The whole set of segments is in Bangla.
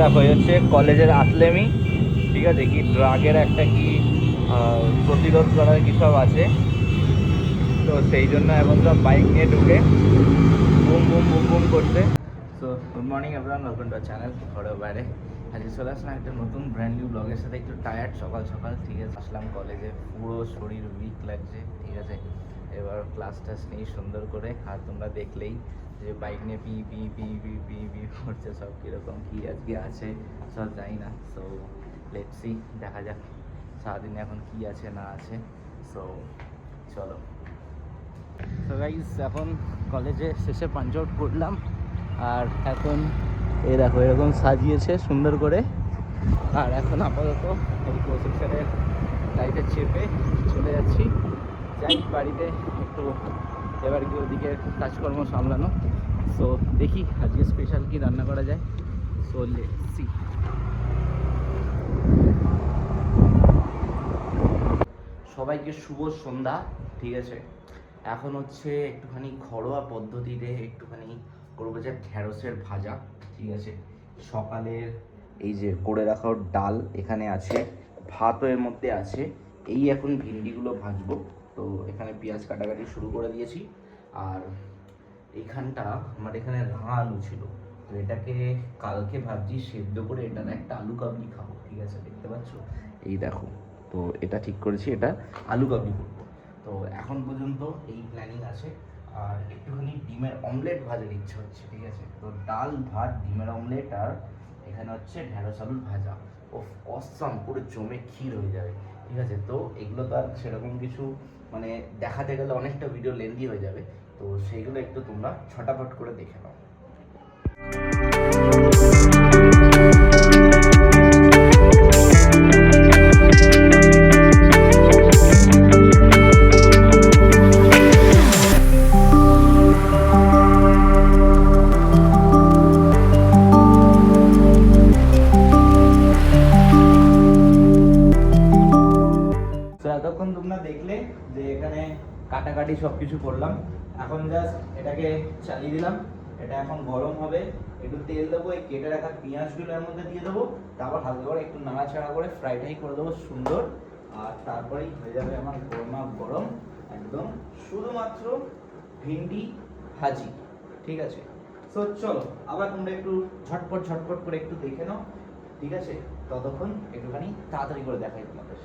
দেখো এই হচ্ছে কলেজের আসলেমি, ঠিক আছে, কি ড্রাগের একটা কি প্রতিরোধ করার কি সব আছে, তো সেই জন্য এখন সব বাইক নিয়ে ঢুকে বুম বুম বুম বুম করছে। So good morning everyone, welcome to channel ঘরের বাইরে। আজকে চলে আসলাম একটা নতুন ব্র্যান্ড নিউ ব্লগের সাথে। একটু টায়ার্ড সকাল সকাল, ঠিক আছে, আসলাম কলেজে, পুরো শরীর উইক লাগছে, ঠিক আছে। এবার ক্লাস টাস নেই সুন্দর করে, আর তোমরা দেখলেই যে বাইক নিয়ে P P P P P P করছে, সব কীরকম কী আজকে আছে সব জানি না। সো লেটস সি, দেখা যাক সারাদিনে এখন কী আছে না আছে। সো চলো। তো গাইস এখন কলেজে শেষে পাঞ্চ আউট করলাম, আর এখন এই দেখো এরকম সাজিয়েছে সুন্দর করে। আর এখন আপাতত এই প্রসেসরের লাইটে চেপে চলে যাচ্ছি, যাই বাড়িতে একটু এবার কি ওদিকে কাজকর্ম সামলানো। সো দেখি আজকে স্পেশাল কি রান্না করা যায়। So let's see. সবাইকে শুভ সন্ধ্যা, ঠিক আছে। এখন হচ্ছে একটুখানি ঘরোয়া পদ্ধতিতে একটুখানি করবো যে ঢ্যাঁড়সের ভাজা, ঠিক আছে। সকালের এই যে করে রাখা ডাল এখানে আছে, ভাতও এর মধ্যে আছে। এই এখন ভিন্ডিগুলো ভাজবো, তো এখানে পেঁয়াজ কাটাকাটি শুরু করে দিয়েছি। আর এইখানটা আমার এখানে রাঙা আলু ছিল, তো এটাকে কালকে ভাবছি সেদ্ধ করে এটার একটা আলু কাবলি খাবো, ঠিক আছে। দেখতে পাচ্ছ এই দেখো, তো এটা ঠিক করেছি, এটা আলু কাবলি করবো। তো এখন পর্যন্ত এই প্ল্যানিং আছে। আর একটুখানি ডিমের অমলেট ভাজার ইচ্ছা হচ্ছে, ঠিক আছে। তো ডাল ভাত ডিমের অমলেট আর এখানে হচ্ছে ঢেঁড়স আলুর ভাজা, ও অসাম পুরো জমে ক্ষীর হয়ে যাবে, ঠিক আছে। তো এগুলো তো আর সেরকম কিছু মানে দেখাতে গেলে অনেকটা ভিডিও লেন্দি হয়ে যাবে, তো সেইগুলো একটু তোমরা ছটাফট করে দেখে নাও। এতক্ষণ তোমরা দেখলে যে এখানে কাটাকাটি সব কিছু করলাম, এখন জাস্ট এটাকে চালিয়ে দিলাম। এটা এখন গরম হবে, একটু তেল দেবো, এই কেটে রাখা পেঁয়াজগুলো এর মধ্যে দিয়ে দেবো, তারপর হালকা করে একটু নাড়াচাড়া করে ফ্রাইটাই করে দেবো সুন্দর। আর তারপরেই হয়ে যাবে আমার গরমা গরম একদম শুধুমাত্র ভিন্ডি ভাজি, ঠিক আছে। সো চলো আবার তোমরা একটু ঝটপট ঝটপট করে একটু দেখে নাও, ঠিক আছে। ততক্ষণ একটুখানি তাড়াতাড়ি করে দেখাই তোমাদের।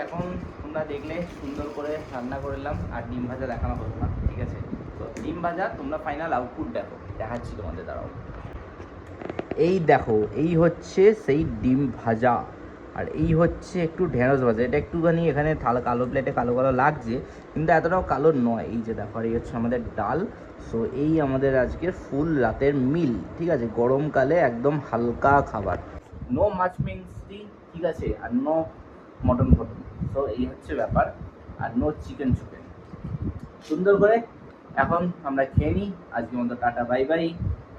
এখন তোমরা দেখলে সুন্দর করে রান্না করলাম, আর ডিম ভাজা দেখানো হলো না, ঠিক আছে। তো ডিম ভাজা তোমরা ফাইনাল আউটপুট দেখো, দেখাচ্ছি তোমাদের, দাঁড়াও। এই দেখো এই হচ্ছে সেই ডিম ভাজা, আর এই হচ্ছে একটু ঢেঁড়স ভাজা। এটা একটুখানি এখানে কালো প্লেটে কালো কালো লাগছে, কিন্তু এতটাও কালো নয়। এই যে দেখো, আর এই হচ্ছে আমাদের ডাল। সো এই আমাদের আজকের ফুল রাতের মিল, ঠিক আছে। গরমকালে একদম হালকা খাবার, নো মাছ মিন্সি, ঠিক আছে, আর নো মটন ফটন। সো এই হচ্ছে ব্যাপার, আর নো চিকেন চিকেন। সুন্দর করে এখন আমরা খেয়ে নিই। আজকের মতো টাটা বাই বাই।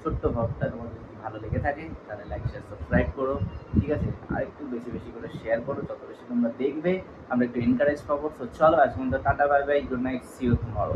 ছোট্ট ভক্তটা তোমাদের যদি ভালো লেগে থাকে তাহলে লাইক শেয়ার সাবস্ক্রাইব করো, ঠিক আছে। আর একটু বেশি বেশি করে শেয়ার করো, যত বেশি তোমরা দেখবে আমরা একটু এনকারেজ পাবো। তো চলো আজকের মতো tata bye bye, good night, see you tomorrow.